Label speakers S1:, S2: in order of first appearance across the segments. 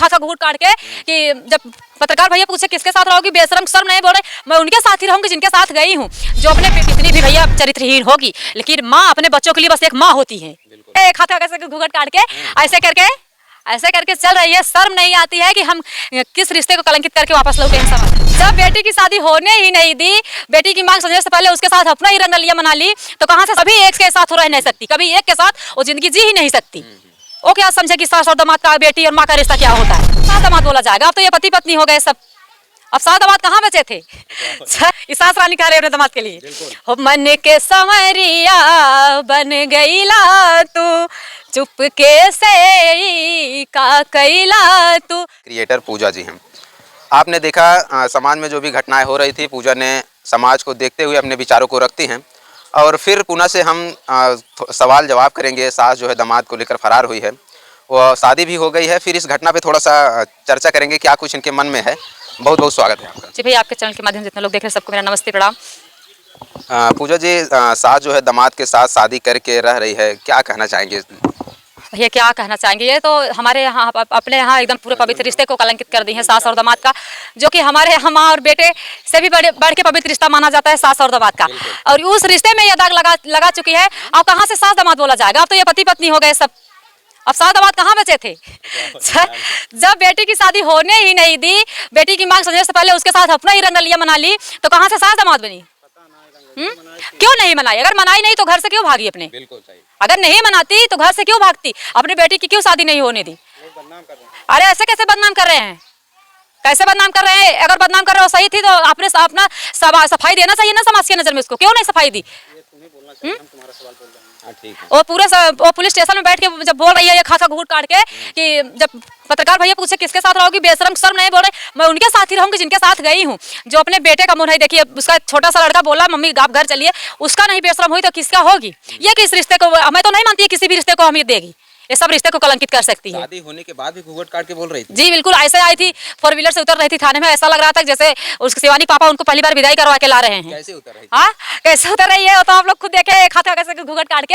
S1: हाथ का घूंघट काट के कि जब पत्रकार भैया पूछे किसके साथ रहोगी, बेशरम शर्म नहीं बोले, मैं उनके साथ ही रहूंगी जिनके साथ गई हूँ। जो अपने कितनी भी भैया चरित्रहीन होगी, लेकिन माँ अपने बच्चों के लिए बस एक माँ होती है। एक हाथ का घूंघट काट के ऐसे करके चल रही है। शर्म नहीं आती है कि हम किस रिश्ते को कलंकित करके वापस लौटे हैं समाज। जब बेटी की शादी होने ही नहीं दी, बेटी की मांग समझने से पहले उसके साथ अपना ही रंगलिया मना ली, तो कहाँ से सभी एक के साथ हो रह नहीं सकती, कभी एक के साथ वो जिंदगी जी ही नहीं सकती। वो क्या समझे कि सास और दामाद का, बेटी और माँ का रिश्ता क्या होता है। सास दामाद बोला जाएगा, अब तो ये पति पत्नी हो गए सब। अब सास दामाद कहाँ बचे थे। सास रानी कह रहे अपने दामाद के लिए, हो मन के संवरिया बन गईला तू, चुपके से का कैला तू।
S2: क्रिएटर पूजा जी हैं। आपने देखा समाज में जो भी घटनाएं हो रही थी, पूजा ने समाज को देखते हुए अपने विचारों को रखती हैं। और फिर पुनः से हम सवाल जवाब करेंगे। सास जो है दामाद को लेकर फरार हुई है, वो शादी भी हो गई है। फिर इस घटना पे थोड़ा सा चर्चा करेंगे, क्या कुछ इनके मन में है। बहुत बहुत स्वागत है आपका।
S1: जी भैया, आपके चैनल के माध्यम से जितने लोग देख रहे हैं सबको मेरा नमस्ते प्रणाम।
S2: पूजा जी, सास जो है दामाद के साथ शादी करके रह रही है, क्या कहना चाहेंगे?
S1: भैया क्या कहना चाहेंगे, ये तो हमारे यहाँ अपने यहाँ एकदम पूरे पवित्र रिश्ते को कलंकित कर दी है सास और दामाद का, जो कि हमारे यहाँ माँ और बेटे से भी बढ़ के पवित्र रिश्ता माना जाता है सास और दामाद का। और उस रिश्ते में ये दाग लगा चुकी है। अब कहाँ से सास दामाद बोला जाएगा, अब तो ये पति पत्नी हो गए सब। अब सास दामाद कहाँ बचे थे। जब बेटी की शादी होने ही नहीं दी, बेटी की मांग समझने से पहले उसके साथ अपना ही रंगलिया मना ली, तो कहाँ से सास दामाद बनी। क्यों नहीं मनाई? अगर मनाई नहीं तो घर से क्यों भागी अपने? बिल्कुल सही। अगर नहीं मनाती तो घर से क्यों भागती? अपने बेटी की क्यों शादी नहीं होने दी? अरे ऐसे कैसे बदनाम कर रहे हैं, कैसे बदनाम कर रहे हैं? अगर बदनाम कर रहे हो सही थी तो आपने अपना सफाई देना चाहिए ना समाज की नजर में। उसको क्यों नहीं सफाई दी? वो पुलिस स्टेशन में बैठ के जब बोल रही है ये हाथ का घूंघट काट के कि जब पत्रकार भैया पूछे किसके साथ रहोगी, बेशरम शर्म नहीं बोले, मैं उनके साथ ही रहूंगी जिनके साथ गई हूँ। जो अपने बेटे का मुंह नहीं देखिए, उसका छोटा सा लड़का बोला मम्मी आप घर चलिए, उसका नहीं बेशरम हुई तो किसका होगी? ये किस रिश्ते को, मैं तो नहीं मानती है किसी भी रिश्ते को अहमियत देगी। ये सब रिश्ते को कलंकित कर सकती है।
S2: शादी होने के बाद भी घूंघट काट के बोल रही थी।
S1: जी बिल्कुल, ऐसे आई थी, 4 व्हीलर से उतर रही थी थाने में। ऐसा लग रहा था जैसे उसके शिवानी पापा उनको पहली बार विदाई करवा के ला रहे हैं।
S2: कैसे उतर रही?
S1: हाँ कैसे उतर रही है तो आप लोग खुद देखे। एक हाथ कैसे घूंघट काट के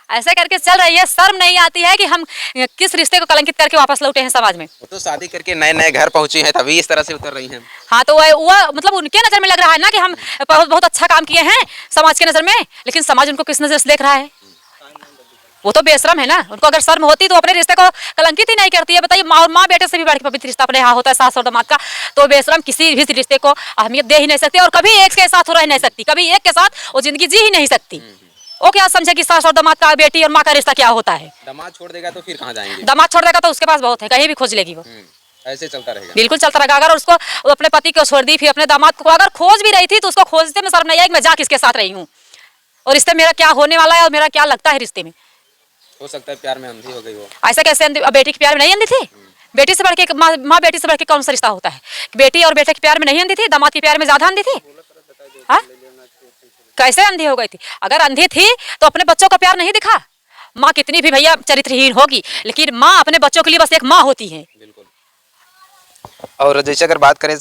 S1: ऐसे करके चल रही है। शर्म नहीं आती है कि हम किस रिश्ते को कलंकित करके वापस लौटे हैं समाज में।
S2: वो तो शादी करके नए नए घर पहुंची हैं, तभी इस तरह से उतर रही हैं।
S1: हाँ तो वो मतलब उनके नजर में लग रहा है ना कि हम बहुत अच्छा काम किए हैं समाज के नजर में, लेकिन समाज उनको किस नजर से देख रहा है। वो तो बेशरम है ना। उनको अगर शर्म होती तो अपने रिश्ते को कलंकित ही नहीं करती है। बताइए, माँ बेटे से भी बढ़ के पवित्र रिश्ता अपने यहाँ होता है सास और दामाद का। तो बेशरम किसी भी रिश्ते को अहमियत दे ही नहीं सकती और कभी एक के साथ रह नहीं सकती, कभी एक के साथ वो जिंदगी जी ही नहीं सकती। वो क्या समझे कि सास और दामाद का, बेटी और माँ का रिश्ता क्या होता है।
S2: दामाद छोड़ देगा तो फिर कहाँ जाएंगे?
S1: दामाद छोड़ देगा तो उसके पास बहुत है, कहीं भी खोज लेगी वो।
S2: ऐसे चलता रहेगा।
S1: बिल्कुल चलता रहेगा। अगर उसको अपने पति को छोड़ दी, फिर अपने दामाद को अगर खोज भी रही थी तो उसको खोजते में शर्म नहीं आई कि मैं जा किसके साथ रही हूँ और रिश्ते मेरा क्या होने वाला है और मेरा क्या लगता है रिश्ते में।
S2: हो सकता है प्यार में अंधी हो गई वो।
S1: ऐसा कैसे? बेटी के प्यार में नहीं अंधी थी? बेटी से बढ़ के माँ बेटी से बढ़ के कौन सा रिश्ता होता है? बेटी और बेटे के प्यार में नहीं अंधी थी? दामाद के प्यार में ज्यादा अंधी थी? हाँ कैसे अंधी हो गई थी? अगर अंधी थी तो अपने बच्चों का प्यार नहीं दिखा। माँ कितनी भी भैया चरित्रहीन होगी, लेकिन माँ अपने बच्चों के लिए बस एक माँ होती है।
S2: और जैसे अगर बात करें,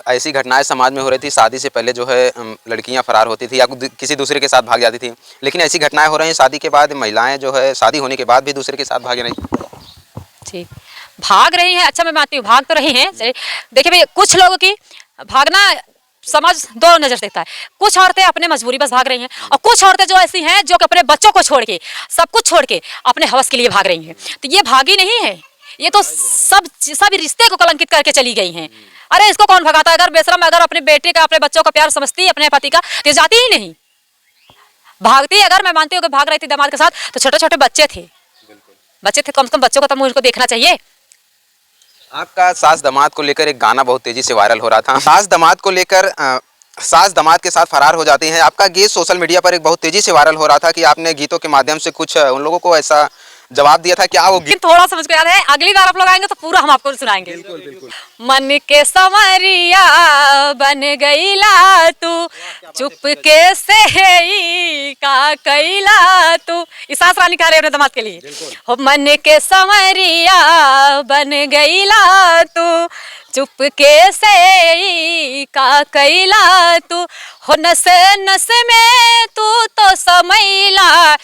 S2: ऐसी घटनाएं समाज में हो रही थी, शादी से पहले जो है लड़कियां फरार होती थी या किसी दूसरे के साथ भाग जाती थी, लेकिन ऐसी घटनाएं हो रही हैं शादी के बाद महिलाएं जो है शादी होने के बाद भी दूसरे के साथ भाग रही।
S1: ठीक, भाग रही हैं। अच्छा मैं मानती हूँ भाग तो रही हैं। देखिए भाई, कुछ लोगों की भागना समाज दो नजर से देखता है। कुछ औरतें अपने मजबूरी बस भाग रही हैं और कुछ औरतें जो ऐसी हैं जो अपने बच्चों को छोड़ के, सब कुछ छोड़ के अपने हवस के लिए भाग रही हैं। तो ये भागी नहीं है, ये तो सब रिश्ते को कलंकित करके चली गई हैं। अरे इसको कौन भगाता है? अगर बेशरम अगर अपने बेटे का, अपने बच्चों का प्यार समझती है, अपने पति का, तो जाती ही नहीं भागती। अगर मैं मानती हूँ कि भाग रही थी दामाद के साथ तो छोटे छोटे बच्चे थे, कम से कम बच्चों को तो मुझको देखना चाहिए।
S2: आपका सास दामाद को लेकर एक गाना बहुत तेजी से वायरल हो रहा था। सास दामाद को लेकर सास दामाद के साथ फरार हो जाती हैं। आपका गीत सोशल मीडिया पर एक बहुत तेजी से वायरल हो रहा था कि आपने गीतों के माध्यम से कुछ उन लोगों को ऐसा जवाब दिया था। क्या वो गीत
S1: थोड़ा समझ को याद है? अगली बार आप लोग आएंगे तो पूरा हम आपको सुनाएंगे।
S2: बिल्कुल बिल्कुल।
S1: मन के संवरिया बन गईला तू, चुपके से का कैला तू। सास रानी कह रहे अपने दामाद के लिए, हो मन के संवरिया बन गईला तू, चुपके से का कैला तू हो, नस नस में तू तो समैला,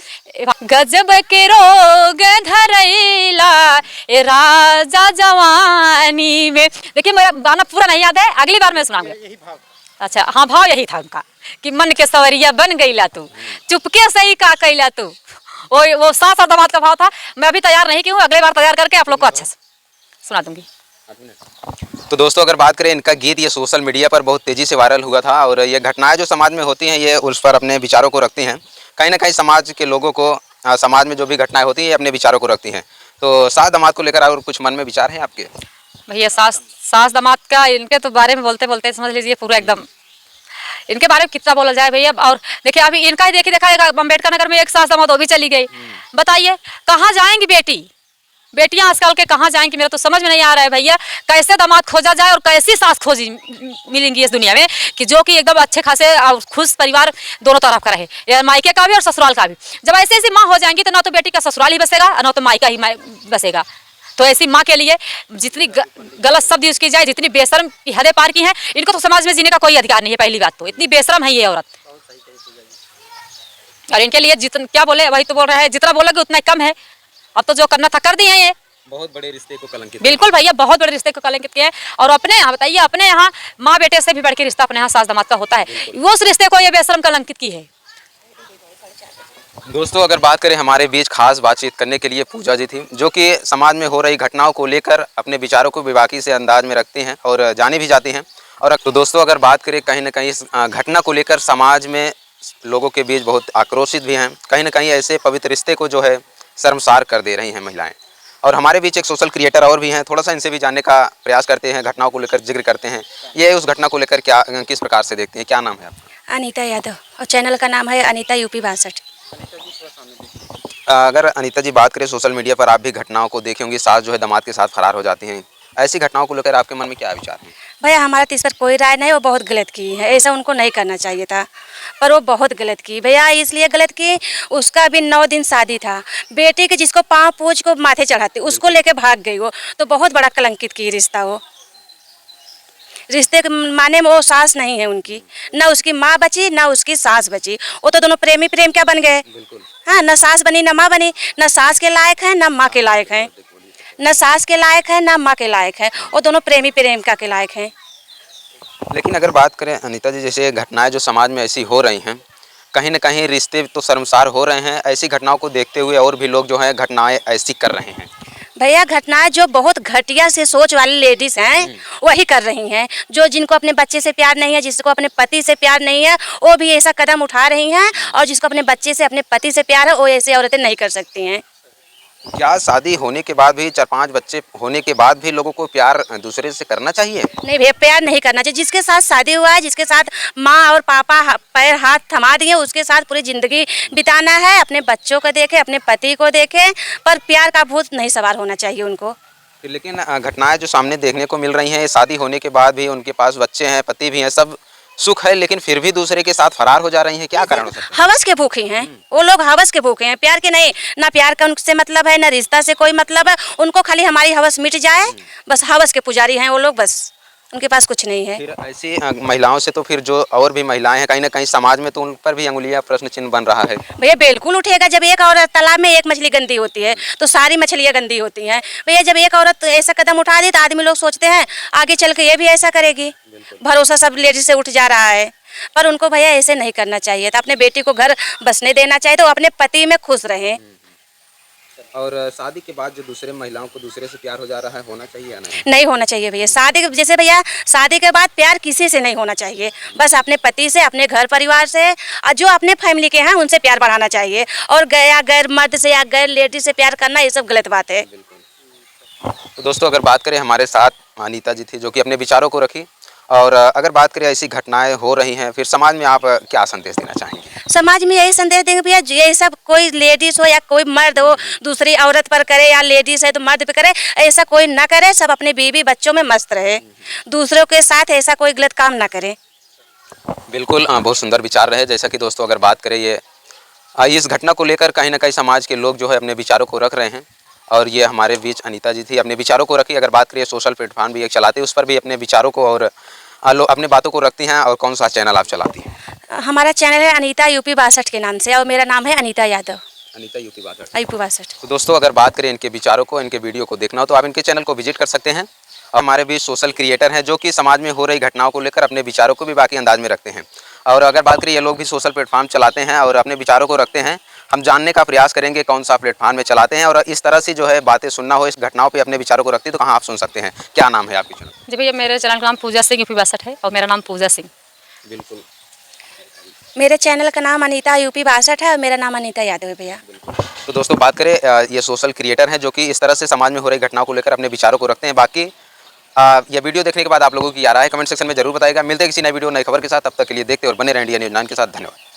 S1: गजब के रोग धरैला ए राजा जवानी में। देखिए मेरा गाना पूरा नहीं याद है, अगली बार मैं सुनाऊंगा। अच्छा हाँ, भाव यही था उनका कि मन के सवरिया बन गईला तू, चुपके से ही का कैला तू। वो साथ साथ दमाद का भाव था। मैं अभी तैयार नहीं की हूँ, अगले बार तैयार करके आप लोग को अच्छे से सुना दूंगी।
S2: तो दोस्तों अगर बात करें इनका गीत, ये सोशल मीडिया पर बहुत तेज़ी से वायरल हुआ था और ये घटनाएं जो समाज में होती हैं ये उस पर अपने विचारों को रखती हैं। कहीं ना कहीं समाज के लोगों को समाज में जो भी घटनाएं होती हैं ये अपने विचारों को रखती हैं। तो सास दामाद को लेकर और कुछ मन में विचार हैं आपके?
S1: भैया सास दामाद का इनके तो बारे में बोलते बोलते समझ लीजिए पूरा एकदम इनके बारे में कितना बोला जाए भैया। और देखिए अभी इनका ही देखिए देखा अम्बेडकर नगर में एक सास दामाद वो भी चली गई। बताइए कहाँ जाएंगी बेटियां आजकल के कहाँ जाएंगी? मेरा तो समझ में नहीं आ रहा है भैया, कैसे दामाद खोजा जाए और कैसी सास खोजी मिलेंगी इस दुनिया में कि जो कि एकदम अच्छे खासे और खुश परिवार दोनों तरफ का रहे, या मायके का भी और ससुराल का भी। जब ऐसी ऐसी माँ हो जाएंगी तो ना तो बेटी का ससुराल ही बसेगा ना तो मायका ही बसेगा। तो ऐसी माँ के लिए जितनी गलत शब्द यूज की जाए, जितनी बेशर्म की हदें पार की हैं, इनको तो समाज में जीने का कोई अधिकार नहीं है। पहली बात तो इतनी बेशर्म है ये औरत, और इनके लिए जितना क्या बोले वही तो बोल रहे हैं, जितना बोलोगे उतना कम है। अब तो जो करना था कर दिए हैं, ये
S2: बहुत बड़े रिश्ते को कलंकित।
S1: बिल्कुल भैया, बहुत बड़े रिश्ते को कलंकित किया है। और अपने यहाँ बताइए, अपने यहाँ माँ बेटे से भी बढ़ के रिश्ता अपने यहाँ सास दामाद का होता है, वो उस रिश्ते को ये बेशर्म कलंकित की है।
S2: दोस्तों अगर बात करें हमारे बीच खास बातचीत करने के लिए पूजा जी थी, जो कि समाज में हो रही घटनाओं को लेकर अपने विचारों को बेबाकी से अंदाज में रखती हैं और जानी भी जाती हैं। और तो दोस्तों अगर बात करें कहीं ना कहीं इस घटना को लेकर समाज में लोगों के बीच बहुत आक्रोशित भी हैं। कहीं ना कहीं ऐसे पवित्र रिश्ते को जो है शर्मसार कर दे रही हैं महिलाएं। और हमारे बीच एक सोशल क्रिएटर और भी हैं, थोड़ा सा इनसे भी जानने का प्रयास करते हैं, घटनाओं को लेकर जिक्र करते हैं। ये उस घटना को लेकर क्या किस प्रकार से देखते हैं? क्या नाम है आपका?
S3: अनीता यादव, और चैनल का नाम है अनीता यूपी 62।
S2: अगर अनीता जी बात करें, सोशल मीडिया पर आप भी घटनाओं को देखे होंगे, सास जो है दामाद के साथ फरार हो जाती हैं। ऐसी घटनाओं को लेकर आपके मन में क्या विचार है?
S3: भैया हमारा तो इस पर कोई राय नहीं, वो बहुत गलत की है, ऐसा उनको नहीं करना चाहिए था, पर वो बहुत गलत की भैया। इसलिए गलत की, उसका भी 9 दिन शादी था, बेटी के जिसको पाँव पूछ को माथे चढ़ाती उसको लेके भाग गई, वो तो बहुत बड़ा कलंकित की रिश्ता। वो रिश्ते के माने में वो सास नहीं है उनकी, ना उसकी माँ बची ना उसकी सास बची, वो तो दोनों प्रेमी प्रेम क्या बन गए। हाँ, न सास बनी न माँ बनी, न सास के लायक है न माँ के लायक है, न सास के लायक है ना माँ के लायक है, वो दोनों प्रेमी प्रेमिका के लायक हैं।
S2: लेकिन अगर बात करें अनीता जी, जैसे घटनाएं जो समाज में ऐसी हो रही हैं, कहीं ना कहीं रिश्ते तो शर्मसार हो रहे हैं। ऐसी घटनाओं को देखते हुए और भी लोग जो हैं घटनाएं ऐसी कर रहे हैं।
S3: भैया घटनाएं जो बहुत घटिया से सोच वाली लेडीज हैं वही कर रही हैं, जो जिनको अपने बच्चे से प्यार नहीं है, जिसको अपने पति से प्यार नहीं है, वो भी ऐसा कदम उठा रही हैं, और जिसको अपने बच्चे से अपने पति से प्यार है वो ऐसी औरतें नहीं कर सकती हैं।
S2: क्या शादी होने के बाद भी 4-5 बच्चे होने के बाद भी लोगों को प्यार दूसरे से करना चाहिए?
S3: नहीं भैया, प्यार नहीं करना चाहिए। जिसके साथ शादी हुआ है, जिसके साथ माँ और पापा पैर हाथ थमा दिए, उसके साथ पूरी ज़िंदगी बिताना है, अपने बच्चों को देखे, अपने पति को देखे, पर प्यार का भूत नहीं सवार होना चाहिए उनको।
S2: लेकिन घटनाएं जो सामने देखने को मिल रही हैं, शादी होने के बाद भी उनके पास बच्चे हैं, पति भी हैं, सब सुख है, लेकिन फिर भी दूसरे के साथ फरार हो जा रही हैं। क्या कारण हो सकता है?
S3: हवस के भूखे हैं वो लोग, हवस के भूखे हैं, प्यार के नहीं। ना प्यार का उनसे मतलब है, ना रिश्ता से कोई मतलब है उनको, खाली हमारी हवस मिट जाए बस। हवस के पुजारी हैं वो लोग, बस उनके पास कुछ नहीं है।
S2: फिर ऐसी महिलाओं से तो फिर जो और भी महिलाएं हैं कहीं ना कहीं समाज में, तो उन पर भी अंगुलियां प्रश्न चिन्ह बन रहा है।
S3: भैया बिल्कुल उठेगा। जब एक औरत तालाब में एक मछली गंदी होती है तो सारी मछलियाँ गंदी होती हैं भैया। जब एक औरत ऐसा कदम उठा दी तो आदमी लोग सोचते हैं आगे चल के ये भी ऐसा करेगी। भरोसा सब लेडीज से उठ जा रहा है, पर उनको भैया ऐसे नहीं करना चाहिए था। अपने बेटी को घर बसने देना चाहिए, तो अपने पति में खुश रहें।
S2: और शादी के बाद जो दूसरे महिलाओं को दूसरे से प्यार हो जा रहा है, होना चाहिए या नहीं?
S3: नहीं होना चाहिए भैया। शादी जैसे भैया शादी के बाद प्यार किसी से नहीं होना चाहिए, बस अपने पति से, अपने घर परिवार से, और जो अपने फैमिली के हैं उनसे प्यार बढ़ाना चाहिए। और गया गैर मर्द से या गैर लेडीज से प्यार करना, ये सब गलत बात है।
S2: तो दोस्तों अगर बात करें, हमारे साथ अनीता जी थी जो कि अपने विचारों को रखी। और अगर बात करें ऐसी घटनाएं हो रही हैं, फिर समाज में आप क्या संदेश देना चाहेंगे?
S3: समाज में यही संदेश देंगे भैया, ये सब कोई लेडीज हो या कोई मर्द हो दूसरी औरत पर करे, या लेडीज है तो मर्द पे करे, ऐसा कोई ना करे। सब अपने बीवी बच्चों में मस्त रहे, दूसरों के साथ ऐसा कोई गलत काम ना करे।
S2: बिल्कुल, बहुत सुंदर विचार रहे। जैसा कि दोस्तों अगर बात करें ये इस घटना को लेकर कहीं ना कहीं समाज के लोग जो है अपने विचारों को रख रहे हैं। और ये हमारे बीच अनीता जी थी, अपने विचारों को रखी। अगर बात करिए सोशल प्लेटफॉर्म भी एक चलाती है, उस पर भी अपने विचारों को और अपने बातों को रखती हैं। और कौन सा चैनल आप चलाती हैं?
S3: हमारा चैनल है अनीता यूपी 62 के नाम से, और मेरा नाम है अनीता यादव,
S2: अनीता यूपी 62।
S3: यूपी 62।
S2: तो दोस्तों, अगर बात करें इनके विचारों को, इनके वीडियो को देखना हो तो आप इनके चैनल को विजिट कर सकते हैं। और हमारे बीच सोशल क्रिएटर हैं जो कि समाज में हो रही घटनाओं को लेकर अपने विचारों को भी बाकी अंदाज में रखते हैं। और अगर बात करें, ये लोग भी सोशल प्लेटफॉर्म चलाते हैं और अपने विचारों को रखते हैं। हम जानने का प्रयास करेंगे कौन सा प्लेटफॉर्म में चलाते हैं, और इस तरह से जो है बातें सुनना हो, इस घटनाओं पे अपने विचारों को रखती है, तो कहाँ आप सुन सकते हैं? क्या नाम है आपके चैनल?
S1: जी भैया, मेरे चैनल का नाम पूजा सिंह यूपी 62 है और मेरा नाम पूजा सिंह।
S2: बिल्कुल।
S3: मेरे चैनल का नाम अनीता यूपी 62 है और मेरा नाम अनीता यादव है भैया।
S2: तो दोस्तों, बात करें, ये सोशल क्रिएटर हैं जो कि इस तरह से समाज में हो रही घटनाओं को लेकर अपने विचारों को रखते हैं। बाकी यह वीडियो देखने के बाद आप लोगों की क्या राय है कमेंट सेक्शन में जरूर बताइएगा। मिलते हैं किसी नई वीडियो नई खबर के साथ, तब तक के लिए देखते और बने रहें इंडिया न्यूज़ 9 के साथ। धन्यवाद।